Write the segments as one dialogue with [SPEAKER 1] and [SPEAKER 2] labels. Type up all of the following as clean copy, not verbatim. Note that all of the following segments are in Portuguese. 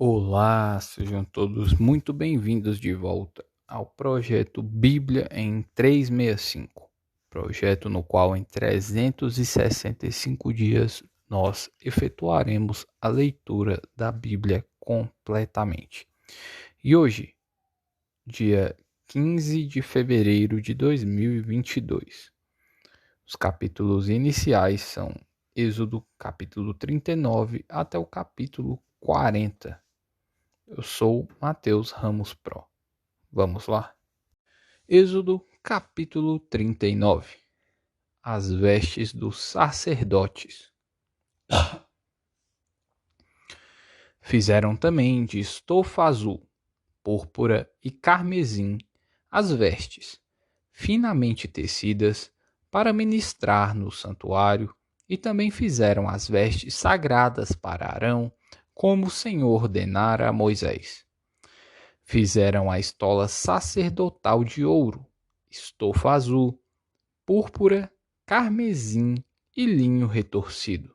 [SPEAKER 1] Olá, sejam todos muito bem-vindos de volta ao projeto Bíblia em 365, projeto no qual em 365 dias nós efetuaremos a leitura da Bíblia completamente. E hoje, dia 15 de fevereiro de 2022, os capítulos iniciais são Êxodo capítulo 39 até o capítulo 40. Eu sou Mateus Ramos Pro. Vamos lá? Êxodo capítulo 39. As vestes dos sacerdotes. Fizeram também de estofa azul, púrpura e carmesim as vestes, finamente tecidas, para ministrar no santuário, e também fizeram as vestes sagradas para Arão, como o Senhor ordenara a Moisés. Fizeram a estola sacerdotal de ouro, estofa azul, púrpura, carmesim e linho retorcido.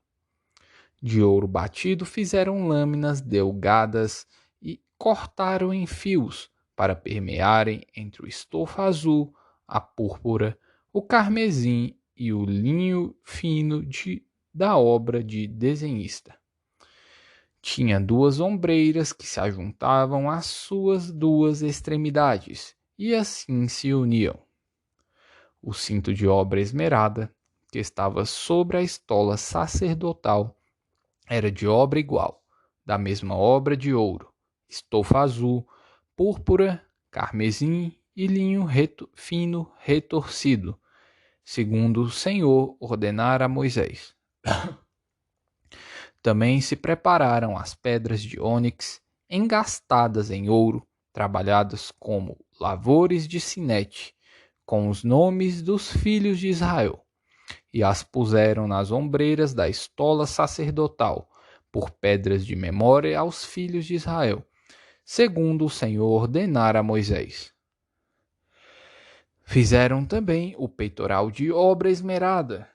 [SPEAKER 1] De ouro batido fizeram lâminas delgadas e cortaram em fios para permearem entre o estofa azul, a púrpura, o carmesim e o linho fino da obra de desenhista. Tinha duas ombreiras que se ajuntavam às suas duas extremidades, e assim se uniam. O cinto de obra esmerada, que estava sobre a estola sacerdotal, era de obra igual, da mesma obra de ouro, estofa azul, púrpura, carmesim e linho fino retorcido, segundo o Senhor ordenara a Moisés. Também se prepararam as pedras de ônix, engastadas em ouro, trabalhadas como lavores de sinete, com os nomes dos filhos de Israel, e as puseram nas ombreiras da estola sacerdotal, por pedras de memória aos filhos de Israel, segundo o Senhor ordenara a Moisés. Fizeram também o peitoral de obra esmerada,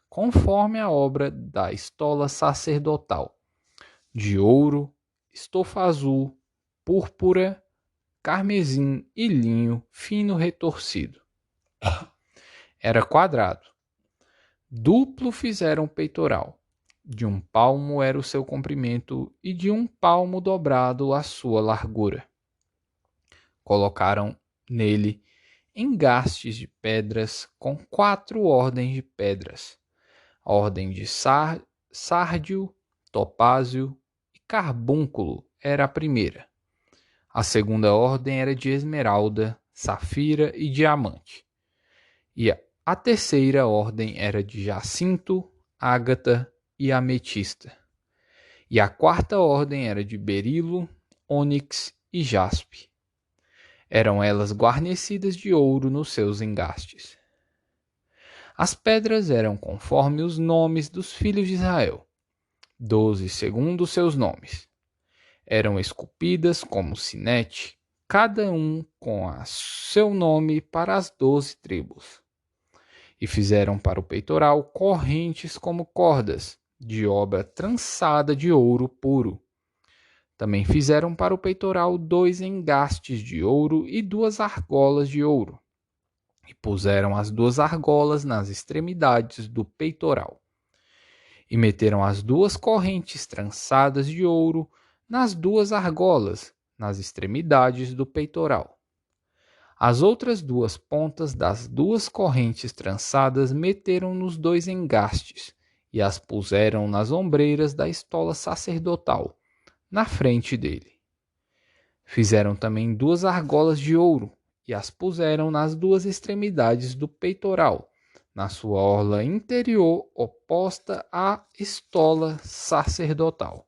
[SPEAKER 1] conforme a obra da estola sacerdotal, de ouro, estofa azul, púrpura, carmesim e linho fino retorcido. Era quadrado. Duplo fizeram o peitoral. De 1 palmo era o seu comprimento e de 1 palmo dobrado a sua largura. Colocaram nele engastes de pedras com 4 ordens de pedras. A ordem de sárdio, topázio e carbúnculo era a primeira. A segunda ordem era de esmeralda, safira e diamante. E a terceira ordem era de jacinto, ágata e ametista. E a quarta ordem era de berilo, ônix e jaspe. Eram elas guarnecidas de ouro nos seus engastes. As pedras eram conforme os nomes dos filhos de Israel, 12 segundo os seus nomes. Eram esculpidas como sinete, cada um com seu nome para as 12 tribos. E fizeram para o peitoral correntes como cordas, de obra trançada de ouro puro. Também fizeram para o peitoral 2 engastes de ouro e 2 argolas de ouro. E puseram as 2 argolas nas extremidades do peitoral. E meteram as 2 correntes trançadas de ouro nas 2 argolas, nas extremidades do peitoral. As outras 2 pontas das 2 correntes trançadas meteram nos 2 engastes e as puseram nas ombreiras da estola sacerdotal, na frente dele. Fizeram também 2 argolas de ouro e as puseram nas 2 extremidades do peitoral, na sua orla interior oposta à estola sacerdotal.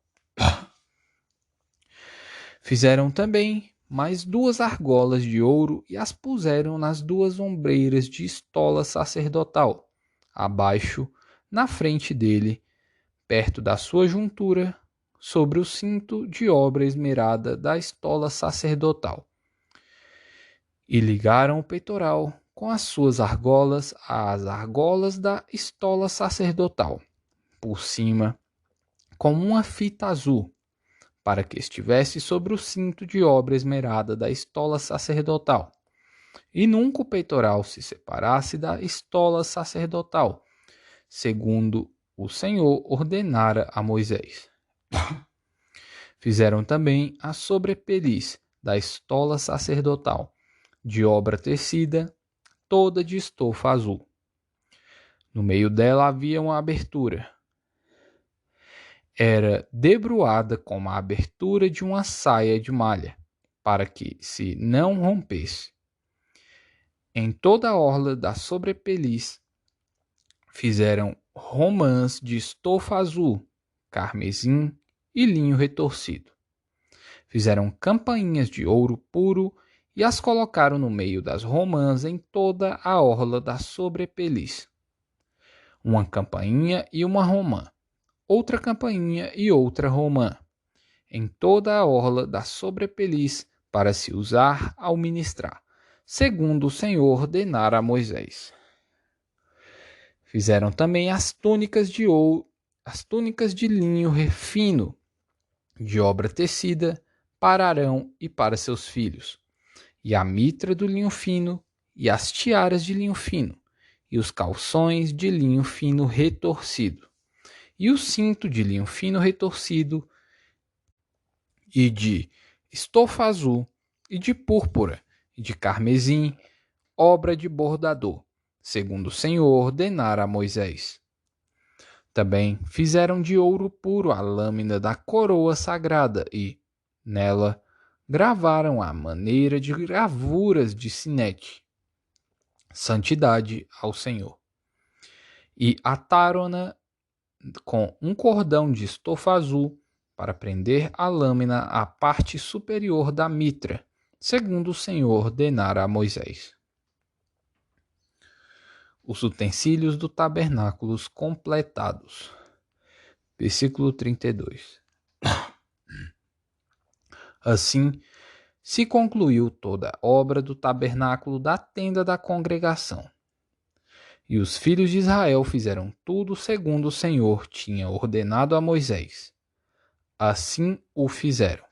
[SPEAKER 1] Fizeram também mais 2 argolas de ouro e as puseram nas 2 ombreiras de estola sacerdotal, abaixo, na frente dele, perto da sua juntura, sobre o cinto de obra esmerada da estola sacerdotal. E ligaram o peitoral com as suas argolas às argolas da estola sacerdotal, por cima, com uma fita azul, para que estivesse sobre o cinto de obra esmerada da estola sacerdotal. E nunca o peitoral se separasse da estola sacerdotal, segundo o Senhor ordenara a Moisés. Fizeram também a sobrepeliz da estola sacerdotal, de obra tecida, toda de estofa azul. No meio dela havia uma abertura. Era debruada como a abertura de uma saia de malha, para que se não rompesse. Em toda a orla da sobrepeliz fizeram romãs de estofa azul, carmesim e linho retorcido. Fizeram campainhas de ouro puro e as colocaram no meio das romãs em toda a orla da sobrepeliz. Uma campainha e uma romã, outra campainha e outra romã, em toda a orla da sobrepeliz para se usar ao ministrar, segundo o Senhor ordenara a Moisés. Fizeram também as túnicas de ouro, as túnicas de linho fino, de obra tecida, para Arão e para seus filhos, e a mitra do linho fino, e as tiaras de linho fino, e os calções de linho fino retorcido, e o cinto de linho fino retorcido, e de estofa azul, e de púrpura, e de carmesim, obra de bordador, segundo o Senhor ordenara a Moisés. Também fizeram de ouro puro a lâmina da coroa sagrada e, nela, gravaram a maneira de gravuras de sinete, santidade ao Senhor. E ataram-na com um cordão de estofa azul para prender a lâmina à parte superior da mitra, segundo o Senhor ordenara a Moisés. Os utensílios do tabernáculo completados. Versículo 32. Assim, se concluiu toda a obra do tabernáculo da tenda da congregação. E os filhos de Israel fizeram tudo segundo o Senhor tinha ordenado a Moisés. Assim o fizeram.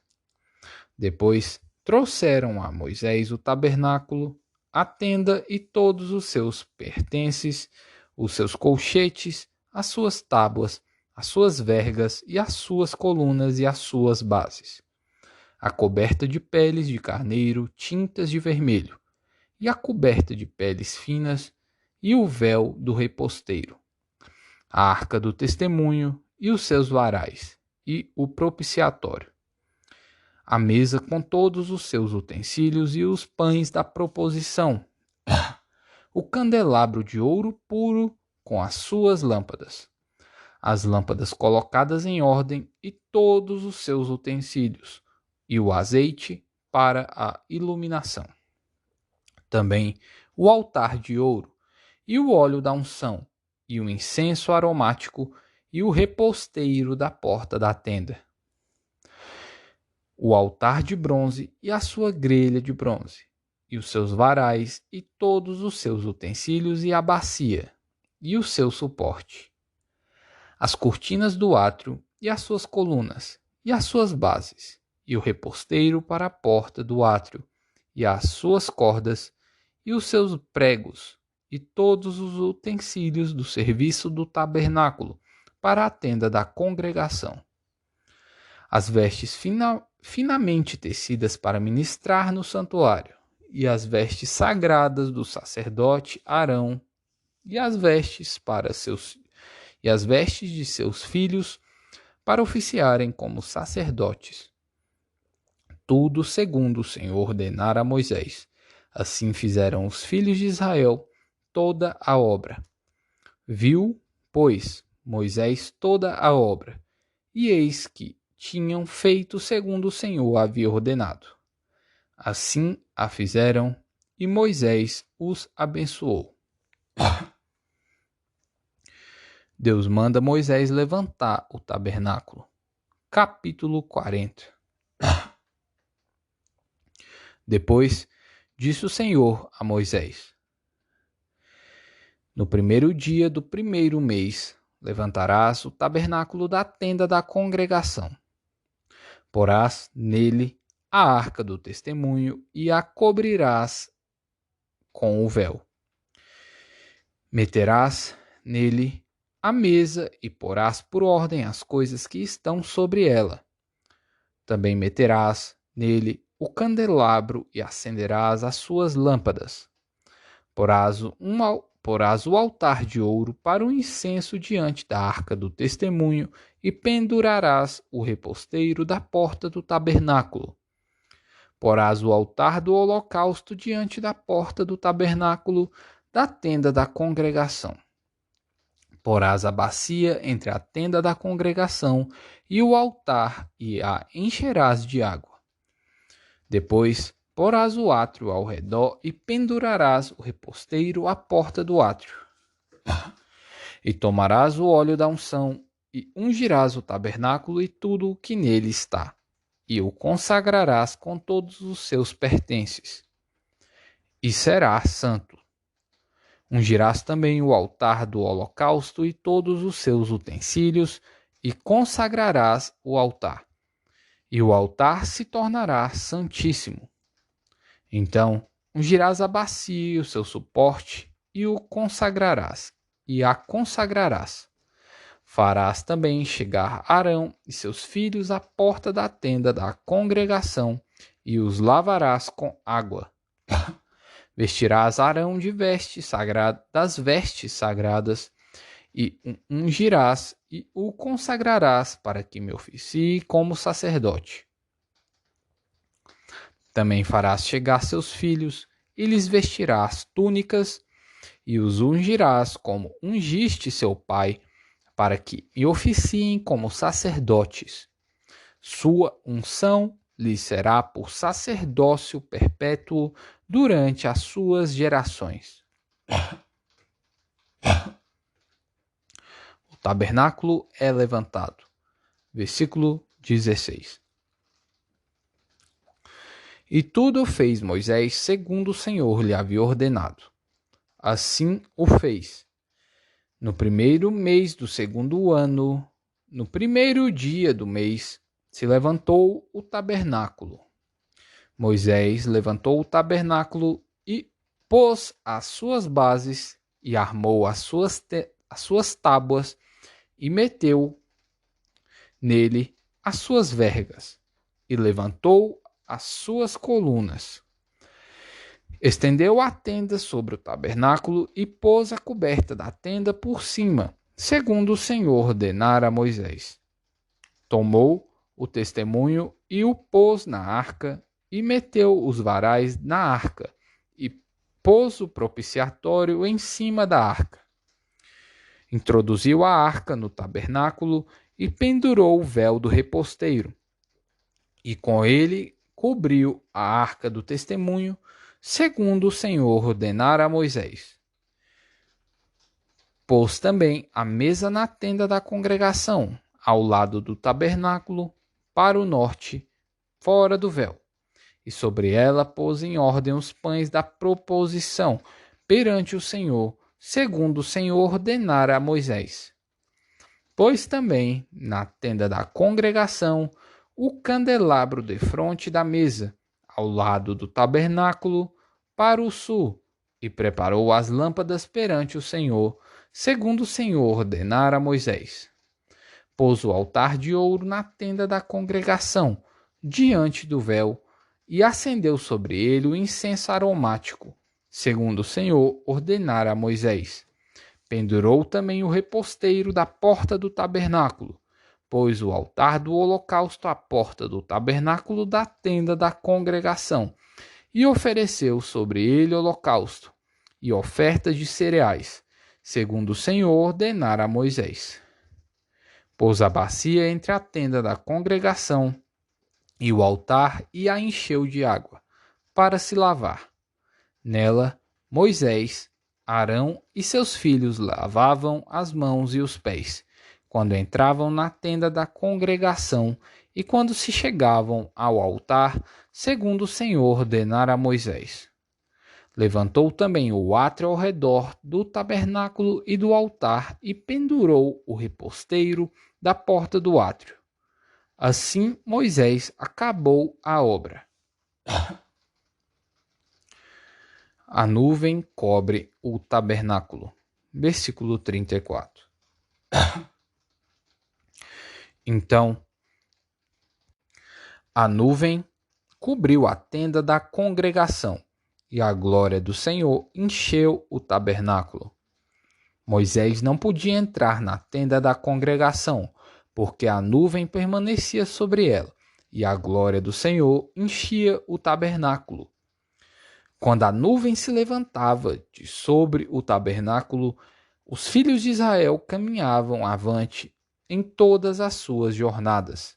[SPEAKER 1] Depois trouxeram a Moisés o tabernáculo, a tenda e todos os seus pertences, os seus colchetes, as suas tábuas, as suas vergas e as suas colunas e as suas bases, a coberta de peles de carneiro tintas de vermelho, e a coberta de peles finas, e o véu do reposteiro, a arca do testemunho e os seus varais, e o propiciatório, a mesa com todos os seus utensílios e os pães da proposição, o candelabro de ouro puro com as suas lâmpadas, as lâmpadas colocadas em ordem e todos os seus utensílios, e o azeite para a iluminação. Também o altar de ouro, e o óleo da unção, e o incenso aromático, e o reposteiro da porta da tenda. O altar de bronze e a sua grelha de bronze, e os seus varais, e todos os seus utensílios, e a bacia, e o seu suporte. As cortinas do átrio, e as suas colunas, e as suas bases, e o reposteiro para a porta do átrio, e as suas cordas, e os seus pregos, e todos os utensílios do serviço do tabernáculo, para a tenda da congregação. As vestes finamente tecidas para ministrar no santuário, e as vestes sagradas do sacerdote Arão, e as vestes de seus filhos para oficiarem como sacerdotes. Tudo segundo o Senhor ordenara a Moisés. Assim fizeram os filhos de Israel toda a obra. Viu, pois, Moisés toda a obra, e eis que tinham feito segundo o Senhor havia ordenado. Assim a fizeram, e Moisés os abençoou. Deus manda Moisés levantar o tabernáculo. Capítulo 40. Depois disse o Senhor a Moisés: No primeiro dia do primeiro mês levantarás o tabernáculo da tenda da congregação. Porás nele a arca do testemunho e a cobrirás com o véu. Meterás nele a mesa e porás por ordem as coisas que estão sobre ela. Também meterás nele o candelabro e acenderás as suas lâmpadas. Porás o altar de ouro para o incenso diante da arca do testemunho e pendurarás o reposteiro da porta do tabernáculo. Porás o altar do holocausto diante da porta do tabernáculo da tenda da congregação. Porás a bacia entre a tenda da congregação e o altar e a encherás de água. Depois porás o átrio ao redor e pendurarás o reposteiro à porta do átrio. E tomarás o óleo da unção e ungirás o tabernáculo e tudo o que nele está, e o consagrarás com todos os seus pertences, e será santo. Ungirás também o altar do holocausto e todos os seus utensílios, e consagrarás o altar. E o altar se tornará santíssimo. Então ungirás a bacia e o seu suporte, e o consagrarás, e a consagrarás. Farás também chegar Arão e seus filhos à porta da tenda da congregação, e os lavarás com água. Vestirás Arão de das vestes sagradas, e ungirás e o consagrarás para que me oficie como sacerdote. Também farás chegar seus filhos, e lhes vestirás túnicas, e os ungirás como ungiste seu pai, para que me oficiem como sacerdotes. Sua unção lhes será por sacerdócio perpétuo durante as suas gerações. O tabernáculo é levantado. Versículo 16. E tudo fez Moisés segundo o Senhor lhe havia ordenado. Assim o fez. No primeiro mês do segundo ano, no primeiro dia do mês, se levantou o tabernáculo. Moisés levantou o tabernáculo e pôs as suas bases e armou as suas tábuas e meteu nele as suas vergas e levantou as suas colunas. Estendeu a tenda sobre o tabernáculo e pôs a coberta da tenda por cima, segundo o Senhor ordenara a Moisés. Tomou o testemunho e o pôs na arca, e meteu os varais na arca, e pôs o propiciatório em cima da arca. Introduziu a arca no tabernáculo e pendurou o véu do reposteiro, e com ele cobriu a arca do testemunho, segundo o Senhor ordenara a Moisés. Pôs também a mesa na tenda da congregação, ao lado do tabernáculo, para o norte, fora do véu. E sobre ela pôs em ordem os pães da proposição, perante o Senhor, segundo o Senhor ordenara a Moisés. Pôs também na tenda da congregação o candelabro defronte da mesa, ao lado do tabernáculo, para o sul, e preparou as lâmpadas perante o Senhor, segundo o Senhor ordenara a Moisés. Pôs o altar de ouro na tenda da congregação, diante do véu, e acendeu sobre ele o incenso aromático, segundo o Senhor ordenara a Moisés. Pendurou também o reposteiro da porta do tabernáculo, pôs o altar do holocausto à porta do tabernáculo da tenda da congregação, e ofereceu sobre ele holocausto e ofertas de cereais, segundo o Senhor ordenara a Moisés. Pôs a bacia entre a tenda da congregação e o altar e a encheu de água, para se lavar. Nela, Moisés, Arão e seus filhos lavavam as mãos e os pés, quando entravam na tenda da congregação e quando se chegavam ao altar, segundo o Senhor ordenara a Moisés. Levantou também o átrio ao redor do tabernáculo e do altar e pendurou o reposteiro da porta do átrio. Assim Moisés acabou a obra. A nuvem cobre o tabernáculo. Versículo 34. Então, a nuvem cobriu a tenda da congregação, e a glória do Senhor encheu o tabernáculo. Moisés não podia entrar na tenda da congregação, porque a nuvem permanecia sobre ela, e a glória do Senhor enchia o tabernáculo. Quando a nuvem se levantava de sobre o tabernáculo, os filhos de Israel caminhavam avante em todas as suas jornadas.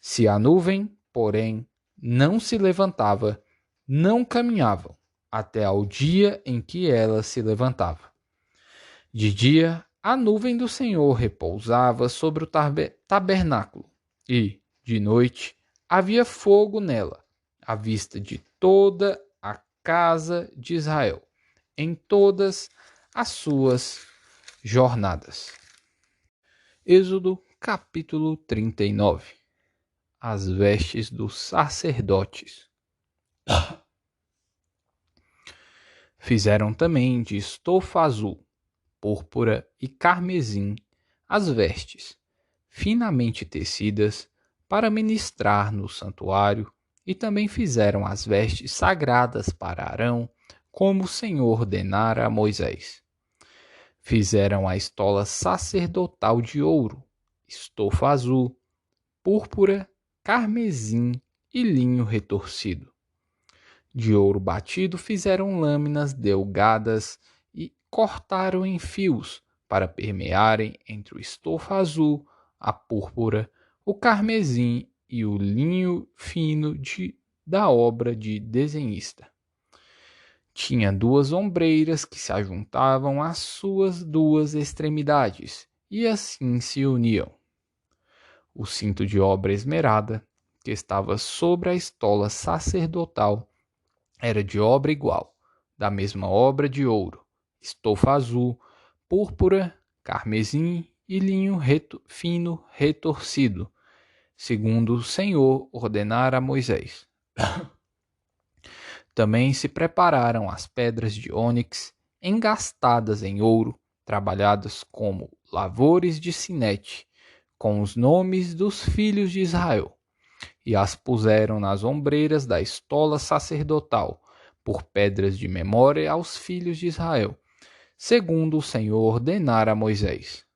[SPEAKER 1] Se a nuvem, porém, não se levantava, não caminhavam até ao dia em que ela se levantava. De dia, a nuvem do Senhor repousava sobre o tabernáculo, e, de noite, havia fogo nela, à vista de toda a casa de Israel, em todas as suas jornadas. Êxodo capítulo 39. As vestes dos sacerdotes. Fizeram também de estofa azul, púrpura e carmesim as vestes, finamente tecidas, para ministrar no santuário, e também fizeram as vestes sagradas para Arão, como o Senhor ordenara a Moisés. Fizeram a estola sacerdotal de ouro, estofa azul, púrpura, carmesim e linho retorcido. De ouro batido fizeram lâminas delgadas e cortaram em fios para permearem entre o estofa azul, a púrpura, o carmesim e o linho fino da obra de desenhista. Tinha 2 ombreiras que se ajuntavam às suas 2 extremidades, e assim se uniam. O cinto de obra esmerada, que estava sobre a estola sacerdotal, era de obra igual, da mesma obra de ouro, estofa azul, púrpura, carmesim e linho fino retorcido, segundo o Senhor ordenara a Moisés. Também se prepararam as pedras de ônix, engastadas em ouro, trabalhadas como lavores de sinete, com os nomes dos filhos de Israel, e as puseram nas ombreiras da estola sacerdotal, por pedras de memória aos filhos de Israel, segundo o Senhor ordenara a Moisés.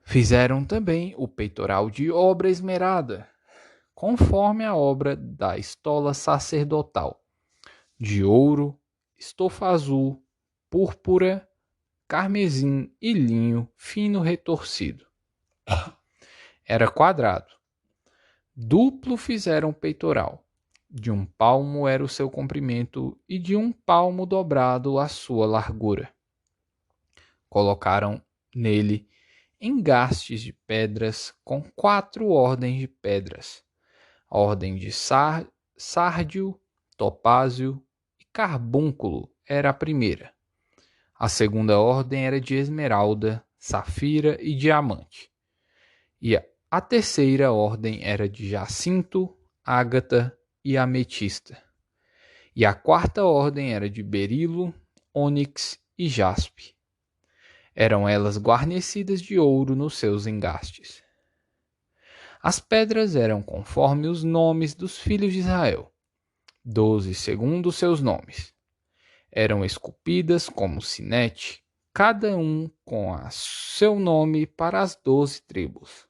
[SPEAKER 1] Fizeram também o peitoral de obra esmerada, conforme a obra da estola sacerdotal, de ouro, estofa azul, púrpura, carmesim e linho fino retorcido. Era quadrado. Duplo fizeram o peitoral. De 1 palmo era o seu comprimento e de 1 palmo dobrado a sua largura. Colocaram nele engastes de pedras com 4 ordens de pedras. A ordem de sárdio, topázio e carbúnculo era a primeira. A segunda ordem era de esmeralda, safira e diamante. E a terceira ordem era de jacinto, ágata e ametista. E a quarta ordem era de berilo, ônix e jaspe. Eram elas guarnecidas de ouro nos seus engastes. As pedras eram conforme os nomes dos filhos de Israel, 12 segundo seus nomes. Eram esculpidas como sinete, cada um com seu nome para as 12 tribos.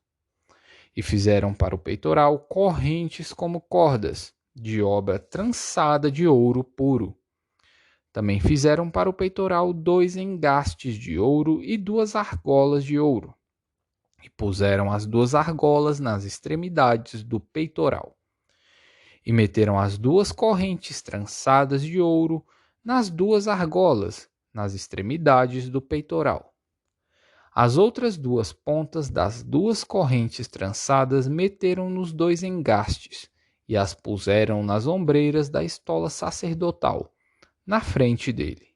[SPEAKER 1] E fizeram para o peitoral correntes como cordas, de obra trançada de ouro puro. Também fizeram para o peitoral 2 engastes de ouro e 2 argolas de ouro. E puseram as 2 argolas nas extremidades do peitoral. E meteram as 2 correntes trançadas de ouro nas 2 argolas, nas extremidades do peitoral. As outras 2 pontas das 2 correntes trançadas meteram nos 2 engastes e as puseram nas ombreiras da estola sacerdotal, na frente dele.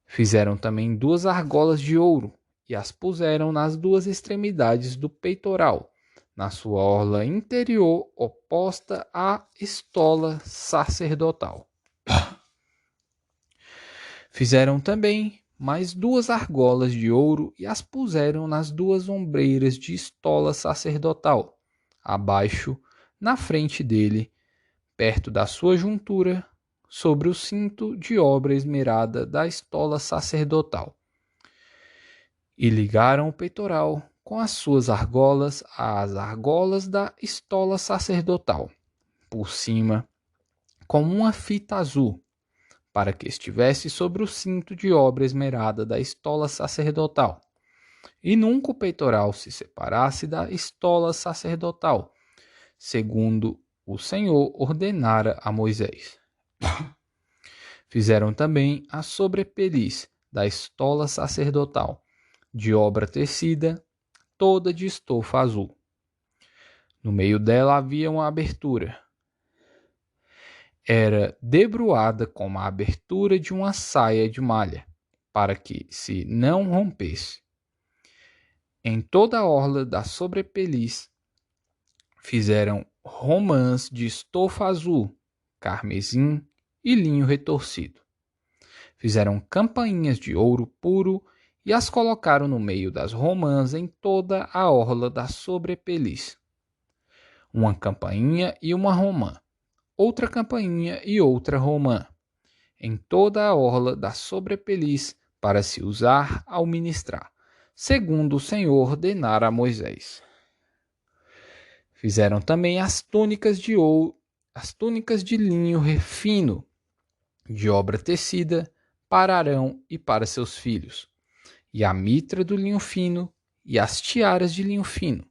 [SPEAKER 1] Fizeram também 2 argolas de ouro e as puseram nas 2 extremidades do peitoral, na sua orla interior oposta à estola sacerdotal. Fizeram também mais 2 argolas de ouro e as puseram nas 2 ombreiras de estola sacerdotal, abaixo, na frente dele, perto da sua juntura, sobre o cinto de obra esmerada da estola sacerdotal. E ligaram o peitoral com as suas argolas às argolas da estola sacerdotal, por cima, com uma fita azul, para que estivesse sobre o cinto de obra esmerada da estola sacerdotal. E nunca o peitoral se separasse da estola sacerdotal, segundo o Senhor ordenara a Moisés. Fizeram também a sobrepeliz da estola sacerdotal, de obra tecida, toda de estofa azul. No meio dela havia uma abertura. Era debruada como a abertura de uma saia de malha, para que se não rompesse. Em toda a orla da sobrepeliz fizeram romãs de estofa azul, carmesim e linho retorcido. Fizeram campainhas de ouro puro e as colocaram no meio das romãs em toda a orla da sobrepeliz. Uma campainha e uma romã, outra campainha e outra romã, em toda a orla da sobrepeliz, para se usar ao ministrar, segundo o Senhor ordenara a Moisés. Fizeram também as túnicas de ouro, as túnicas de linho fino, de obra tecida, para Arão e para seus filhos, e a mitra do linho fino, e as tiaras de linho fino,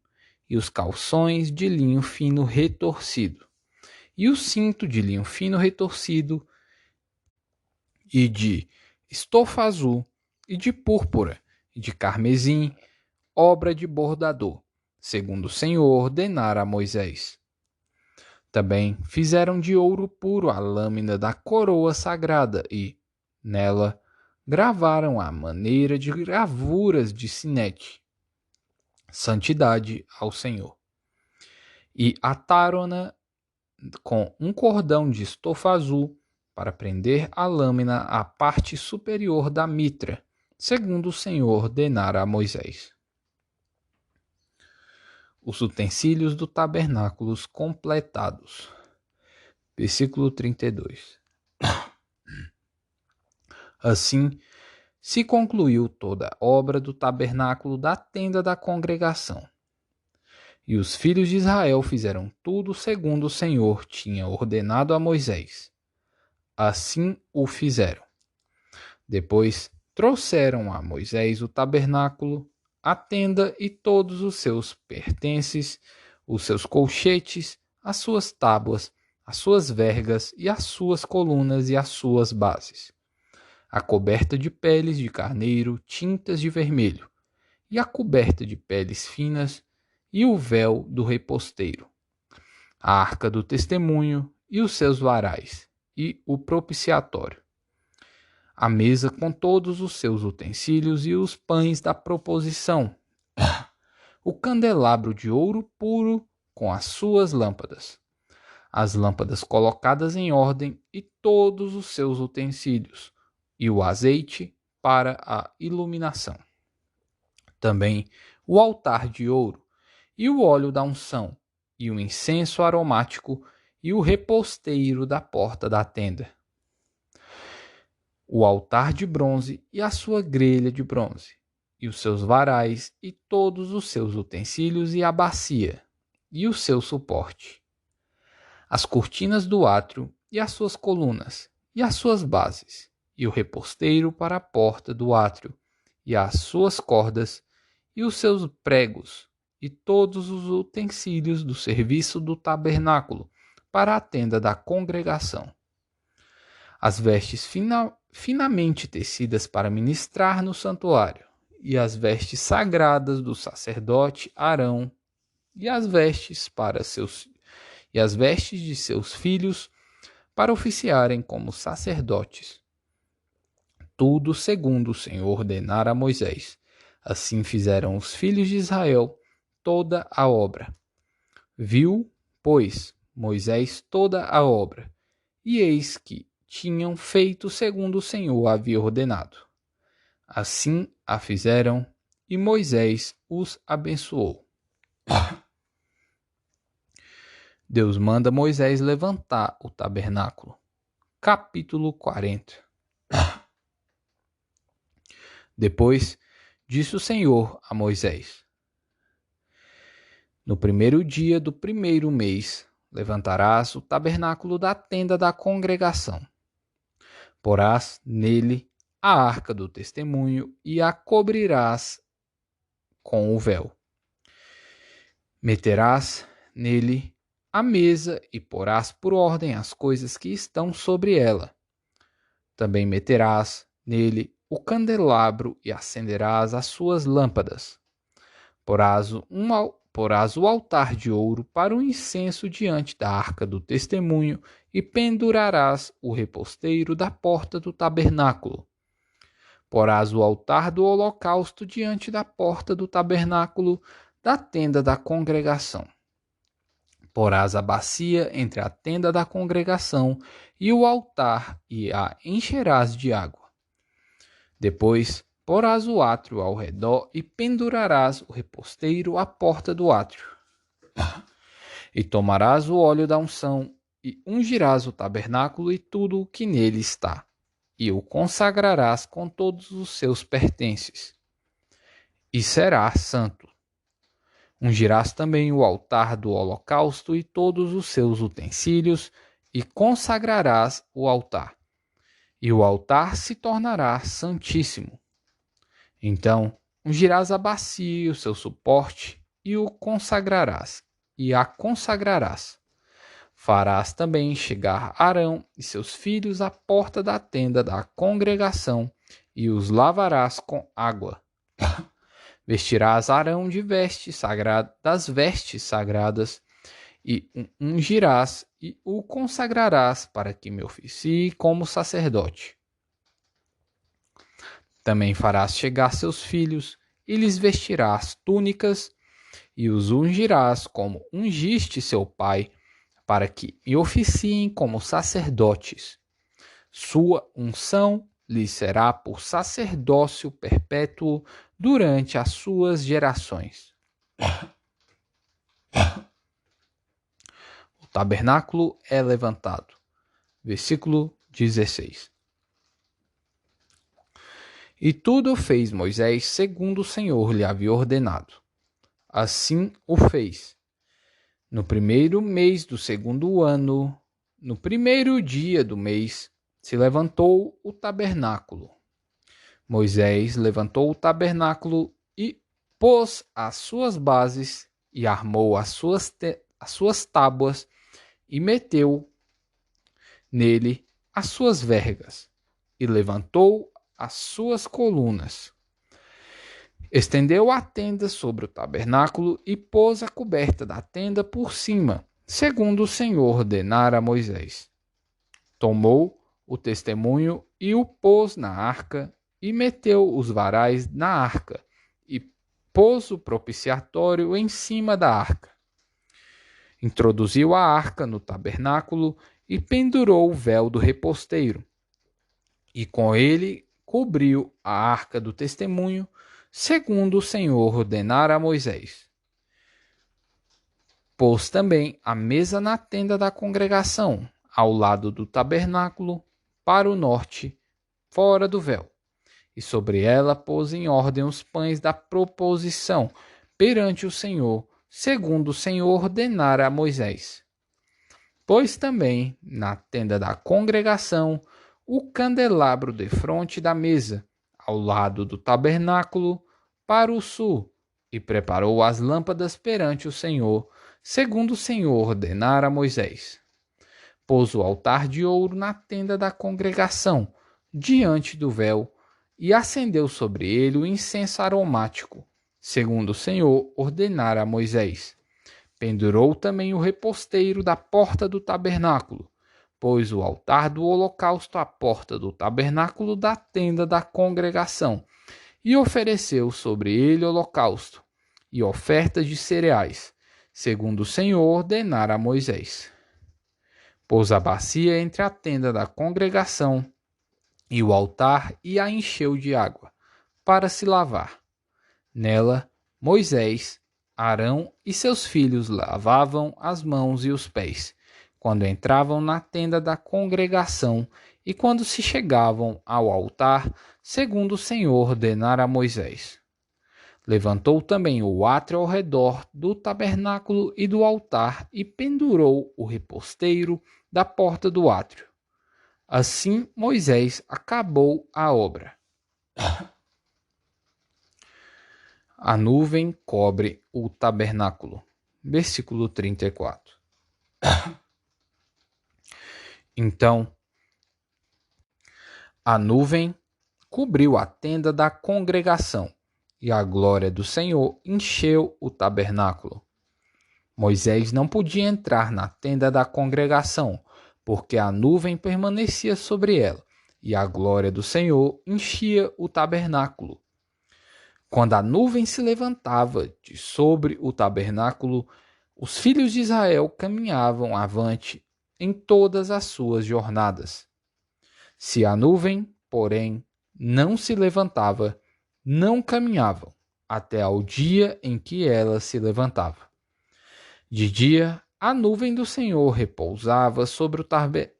[SPEAKER 1] e os calções de linho fino retorcido, e o cinto de linho fino retorcido, e de estofa azul, e de púrpura, e de carmesim, obra de bordador, segundo o Senhor ordenara a Moisés. Também fizeram de ouro puro a lâmina da coroa sagrada e, nela, gravaram a maneira de gravuras de sinete, santidade ao Senhor. E ataram-na com um cordão de estofa azul para prender a lâmina à parte superior da mitra, segundo o Senhor ordenara a Moisés. Os utensílios do tabernáculo completados. Versículo 32. Assim, se concluiu toda a obra do tabernáculo da tenda da congregação. E os filhos de Israel fizeram tudo segundo o Senhor tinha ordenado a Moisés. Assim o fizeram. Depois trouxeram a Moisés o tabernáculo, a tenda e todos os seus pertences, os seus colchetes, as suas tábuas, as suas vergas e as suas colunas e as suas bases, a coberta de peles de carneiro tintas de vermelho, e a coberta de peles finas, e o véu do reposteiro, a arca do testemunho e os seus varais, e o propiciatório, a mesa com todos os seus utensílios e os pães da proposição, o candelabro de ouro puro com as suas lâmpadas, as lâmpadas colocadas em ordem e todos os seus utensílios, e o azeite para a iluminação. Também o altar de ouro, e o óleo da unção, e o incenso aromático, e o reposteiro da porta da tenda. O altar de bronze e a sua grelha de bronze, e os seus varais, e todos os seus utensílios, e a bacia, e o seu suporte. As cortinas do átrio, e as suas colunas, e as suas bases, e o reposteiro para a porta do átrio, e as suas cordas, e os seus pregos, e todos os utensílios do serviço do tabernáculo, para a tenda da congregação. As vestes finamente tecidas para ministrar no santuário, e as vestes sagradas do sacerdote Arão, e as vestes de seus filhos para oficiarem como sacerdotes. Tudo segundo o Senhor ordenara a Moisés. Assim fizeram os filhos de Israel toda a obra, Viu, pois, Moisés toda a obra, e eis que tinham feito segundo o Senhor havia ordenado. Assim a fizeram, e Moisés os abençoou. Deus manda Moisés levantar o tabernáculo. Capítulo 40. Depois disse o Senhor a Moisés: No primeiro dia do primeiro mês, levantarás o tabernáculo da tenda da congregação. Porás nele a arca do testemunho e a cobrirás com o véu. Meterás nele a mesa e porás por ordem as coisas que estão sobre ela. Também meterás nele o candelabro e acenderás as suas lâmpadas. Porás o altar de ouro para o incenso diante da arca do testemunho e pendurarás o reposteiro da porta do tabernáculo. Porás o altar do holocausto diante da porta do tabernáculo da tenda da congregação. Porás a bacia entre a tenda da congregação e o altar e a encherás de água. Depois porás o átrio ao redor e pendurarás o reposteiro à porta do átrio. E tomarás o óleo da unção e ungirás o tabernáculo e tudo o que nele está, e o consagrarás com todos os seus pertences, e será santo. Ungirás também o altar do holocausto e todos os seus utensílios, e consagrarás o altar. E o altar se tornará santíssimo. Então ungirás a bacia e o seu suporte, e o consagrarás, e a consagrarás. Farás também chegar Arão e seus filhos à porta da tenda da congregação, e os lavarás com água. Vestirás Arão de das vestes sagradas, e ungirás e o consagrarás para que me oficie como sacerdote. Também farás chegar seus filhos, e lhes vestirás túnicas, e os ungirás como ungiste seu pai, para que me oficiem como sacerdotes. Sua unção lhes será por sacerdócio perpétuo durante as suas gerações. O tabernáculo é levantado. Versículo 16. E tudo fez Moisés segundo o Senhor lhe havia ordenado. Assim o fez. No primeiro mês do segundo ano, no primeiro dia do mês, se levantou o tabernáculo. Moisés levantou o tabernáculo e pôs as suas bases e armou as suas tábuas e meteu nele as suas vergas e levantou as suas colunas. Estendeu a tenda sobre o tabernáculo e pôs a coberta da tenda por cima, segundo o Senhor ordenara a Moisés. Tomou o testemunho e o pôs na arca, e meteu os varais na arca, e pôs o propiciatório em cima da arca. Introduziu a arca no tabernáculo e pendurou o véu do reposteiro, e com ele cobriu a arca do testemunho, segundo o Senhor ordenara a Moisés. Pôs também a mesa na tenda da congregação, ao lado do tabernáculo, para o norte, fora do véu. E sobre ela pôs em ordem os pães da proposição, perante o Senhor, segundo o Senhor ordenara a Moisés. Pôs também, na tenda da congregação, o candelabro defronte da mesa, ao lado do tabernáculo, para o sul, e preparou as lâmpadas perante o Senhor, segundo o Senhor ordenara a Moisés. Pôs o altar de ouro na tenda da congregação, diante do véu, e acendeu sobre ele o incenso aromático, segundo o Senhor ordenara a Moisés. Pendurou também o reposteiro da porta do tabernáculo, pôs o altar do holocausto à porta do tabernáculo da tenda da congregação, e ofereceu sobre ele holocausto e ofertas de cereais, segundo o Senhor ordenara a Moisés. Pôs a bacia entre a tenda da congregação e o altar e a encheu de água, para se lavar. Nela, Moisés, Arão e seus filhos lavavam as mãos e os pés, quando entravam na tenda da congregação e quando se chegavam ao altar, segundo o Senhor ordenara a Moisés. Levantou também o átrio ao redor do tabernáculo e do altar e pendurou o reposteiro da porta do átrio. Assim Moisés acabou a obra. A nuvem cobre o tabernáculo. Versículo 34. Então, a nuvem cobriu a tenda da congregação, e a glória do Senhor encheu o tabernáculo. Moisés não podia entrar na tenda da congregação, porque a nuvem permanecia sobre ela, e a glória do Senhor enchia o tabernáculo. Quando a nuvem se levantava de sobre o tabernáculo, os filhos de Israel caminhavam avante em todas as suas jornadas. Se a nuvem, porém, não se levantava, não caminhavam, até ao dia em que ela se levantava. De dia, a nuvem do Senhor repousava sobre o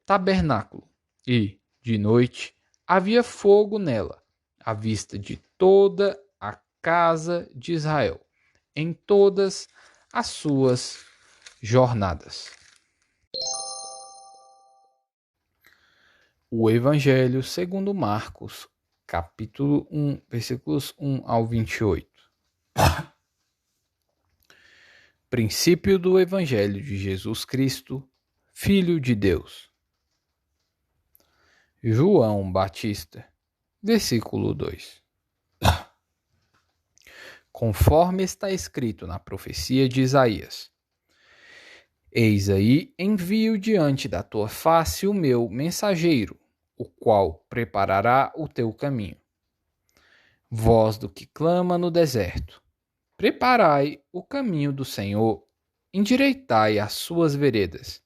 [SPEAKER 1] tabernáculo, e, de noite, havia fogo nela, à vista de toda a casa de Israel, em todas as suas jornadas. O Evangelho segundo Marcos, capítulo 1, versículos 1 ao 28. Princípio do Evangelho de Jesus Cristo, Filho de Deus. João Batista, versículo 2. Conforme está escrito na profecia de Isaías: Eis aí envio diante da tua face o meu mensageiro, o qual preparará o teu caminho. Voz do que clama no deserto: Preparai o caminho do Senhor, endireitai as suas veredas.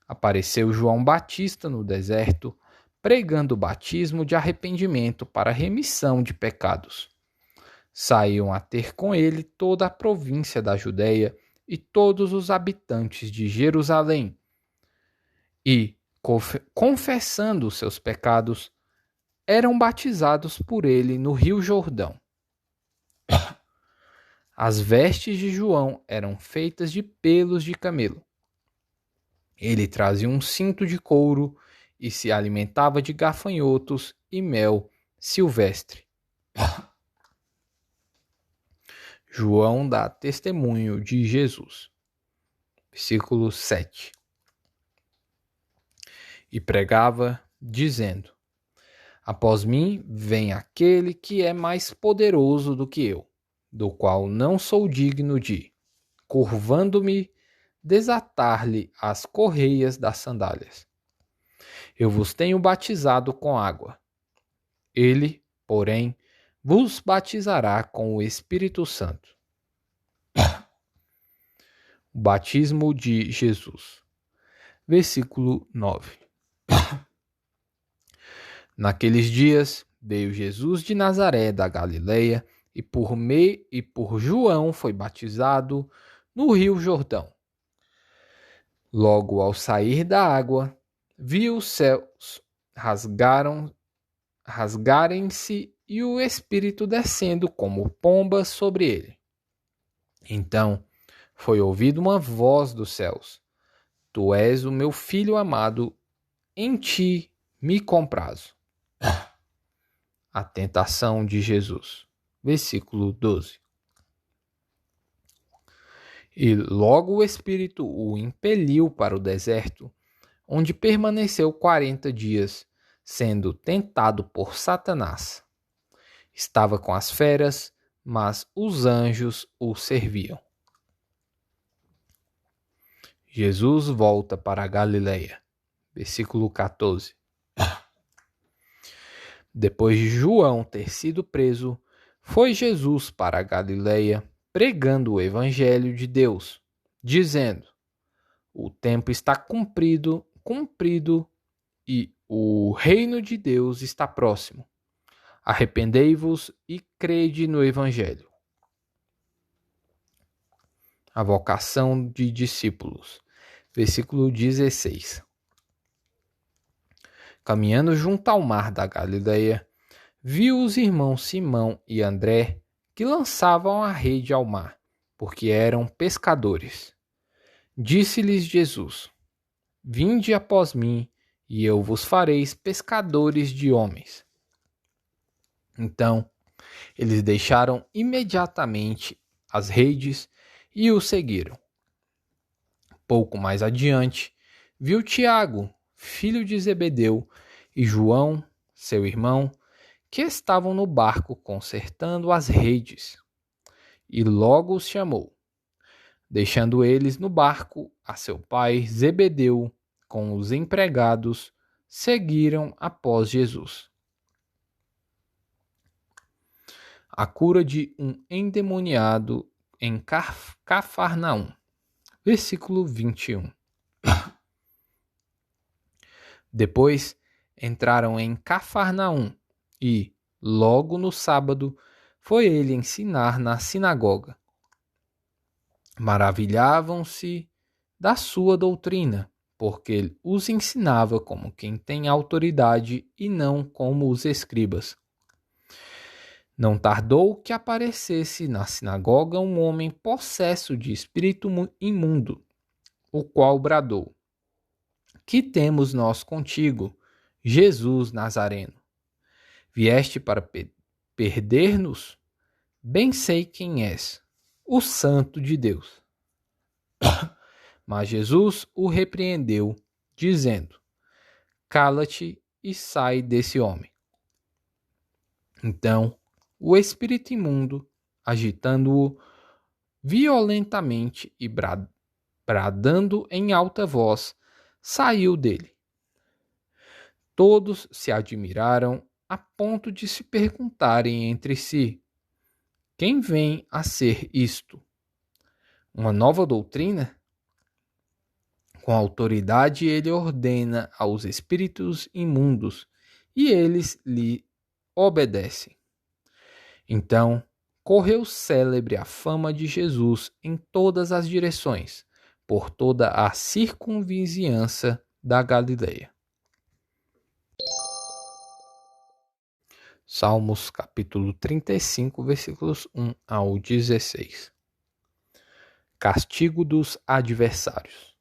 [SPEAKER 1] Apareceu João Batista no deserto, pregando o batismo de arrependimento para a remissão de pecados. Saíam a ter com ele toda a província da Judéia e todos os habitantes de Jerusalém. E, confessando os seus pecados, eram batizados por ele no Rio Jordão. As vestes de João eram feitas de pelos de camelo. Ele trazia um cinto de couro e se alimentava de gafanhotos e mel silvestre. João dá testemunho de Jesus. Versículo 7. E pregava, dizendo: Após mim vem aquele que é mais poderoso do que eu, do qual não sou digno de, curvando-me, desatar-lhe as correias das sandálias. Eu vos tenho batizado com água. Ele, porém, vos batizará com o Espírito Santo. O batismo de Jesus. Versículo 9. Naqueles dias veio Jesus de Nazaré da Galileia e por João foi batizado no Rio Jordão. Logo ao sair da água, viu os céus rasgarem-se e o Espírito descendo como pomba sobre ele. Então foi ouvida uma voz dos céus: Tu és o meu filho amado, em ti me comprazo. A tentação de Jesus. Versículo 12. E logo o Espírito o impeliu para o deserto, onde permaneceu 40 dias, sendo tentado por Satanás. Estava com as feras, mas os anjos o serviam. Jesus volta para a Galileia. Versículo 14. Depois de João ter sido preso, foi Jesus para a Galileia, pregando o Evangelho de Deus, dizendo: o tempo está cumprido, e o reino de Deus está próximo. Arrependei-vos e crede no Evangelho. A vocação de discípulos. Versículo 16. Caminhando junto ao mar da Galileia, viu os irmãos Simão e André que lançavam a rede ao mar, porque eram pescadores. Disse-lhes Jesus: Vinde após mim, e eu vos farei pescadores de homens. Então, eles deixaram imediatamente as redes e o seguiram. Pouco mais adiante, viu Tiago, filho de Zebedeu, e João, seu irmão, que estavam no barco consertando as redes, e logo os chamou. Deixando eles no barco, a seu pai Zebedeu, com os empregados, seguiram após Jesus. A cura de um endemoniado em Cafarnaum. Versículo 21. Depois entraram em Cafarnaum e, logo no sábado, foi ele ensinar na sinagoga. Maravilhavam-se da sua doutrina, porque ele os ensinava como quem tem autoridade e não como os escribas. Não tardou que aparecesse na sinagoga um homem possesso de espírito imundo, o qual bradou: Que temos nós contigo, Jesus Nazareno? Vieste para perder-nos? Bem sei quem és, o Santo de Deus. Mas Jesus o repreendeu, dizendo: Cala-te e sai desse homem. Então, o espírito imundo, agitando-o violentamente e bradando em alta voz, saiu dele. Todos se admiraram a ponto de se perguntarem entre si: quem vem a ser isto? Uma nova doutrina? Com autoridade ele ordena aos espíritos imundos, e eles lhe obedecem. Então, correu célebre a fama de Jesus em todas as direções, por toda a circunvizinhança da Galileia. Salmos capítulo 35, versículos 1 ao 16. Castigo dos adversários.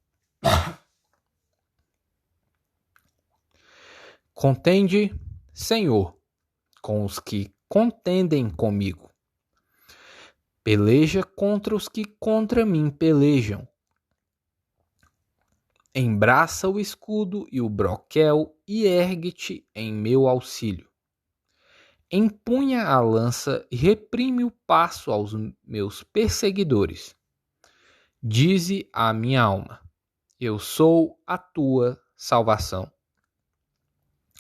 [SPEAKER 1] Contende, Senhor, com os que contendem comigo. Peleja contra os que contra mim pelejam. Embraça o escudo e o broquel e ergue-te em meu auxílio. Empunha a lança e reprime o passo aos meus perseguidores. Dize à minha alma: eu sou a tua salvação.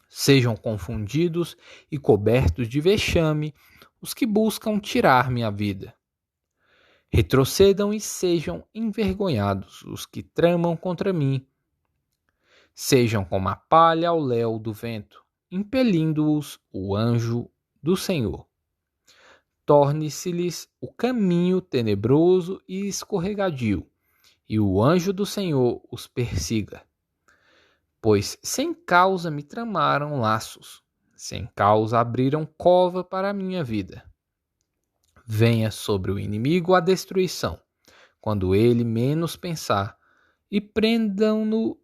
[SPEAKER 1] Sejam confundidos e cobertos de vexame os que buscam tirar minha vida. Retrocedam e sejam envergonhados os que tramam contra mim. Sejam como a palha ao léu do vento, impelindo-os o anjo do Senhor. Torne-se-lhes o caminho tenebroso e escorregadio, e o anjo do Senhor os persiga. Pois sem causa me tramaram laços, sem causa abriram cova para a minha vida. Venha sobre o inimigo a destruição, quando ele menos pensar, e prendam-no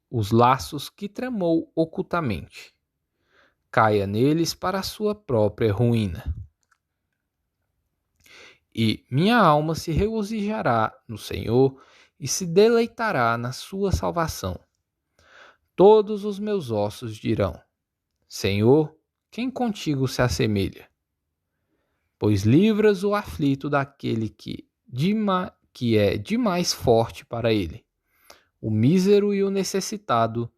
[SPEAKER 1] os laços que tramou ocultamente. Caia neles para a sua própria ruína. E minha alma se regozijará no Senhor e se deleitará na sua salvação. Todos os meus ossos dirão: Senhor, quem contigo se assemelha? Pois livras o aflito daquele que é demais forte para ele, o mísero e o necessitado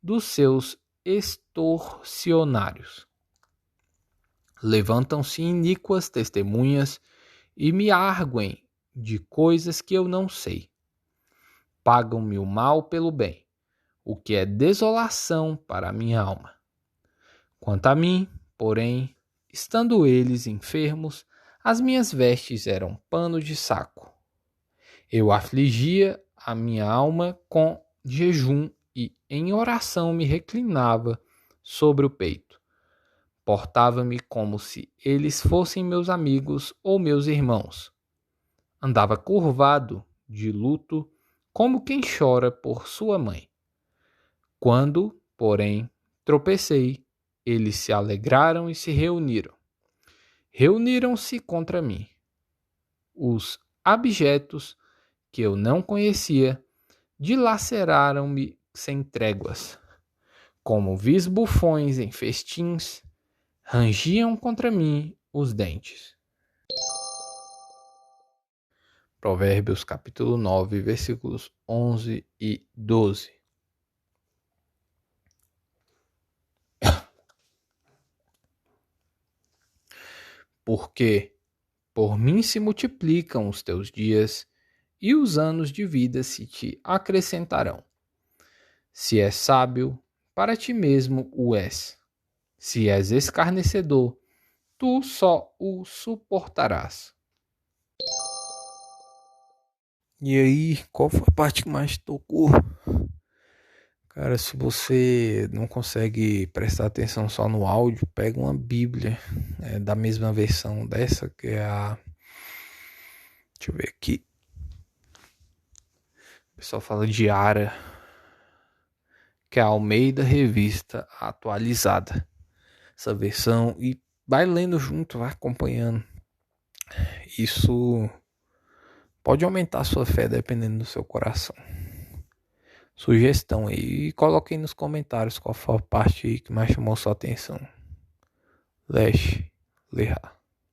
[SPEAKER 1] dos seus extorsionários. Levantam-se iníquas testemunhas e me arguem de coisas que eu não sei. Pagam-me o mal pelo bem, o que é desolação para a minha alma. Quanto a mim, porém, estando eles enfermos, as minhas vestes eram pano de saco. Eu afligia a minha alma com jejum e em oração me reclinava sobre o peito. Portava-me como se eles fossem meus amigos ou meus irmãos. Andava curvado, de luto, como quem chora por sua mãe. Quando, porém, tropecei, eles se alegraram e se reuniram. Reuniram-se contra mim. Os abjetos que eu não conhecia dilaceraram-me sem tréguas. Como vis bufões em festins, rangiam contra mim os dentes. Provérbios capítulo 9, versículos 11 e 12. Porque por mim se multiplicam os teus dias, e os anos de vida se te acrescentarão. Se és sábio, para ti mesmo o és. Se és escarnecedor, tu só o suportarás. E aí, qual foi a parte que mais tocou? Cara, se você não consegue prestar atenção só no áudio, pega uma Bíblia da mesma versão dessa, que é a... Deixa eu ver aqui. O pessoal fala de Ara, que é a Almeida Revista Atualizada. Essa versão, e vai lendo junto, vai acompanhando. Isso pode aumentar a sua fé dependendo do seu coração. Sugestão aí. E coloque aí nos comentários qual foi a parte que mais chamou sua atenção. Leche Lerra.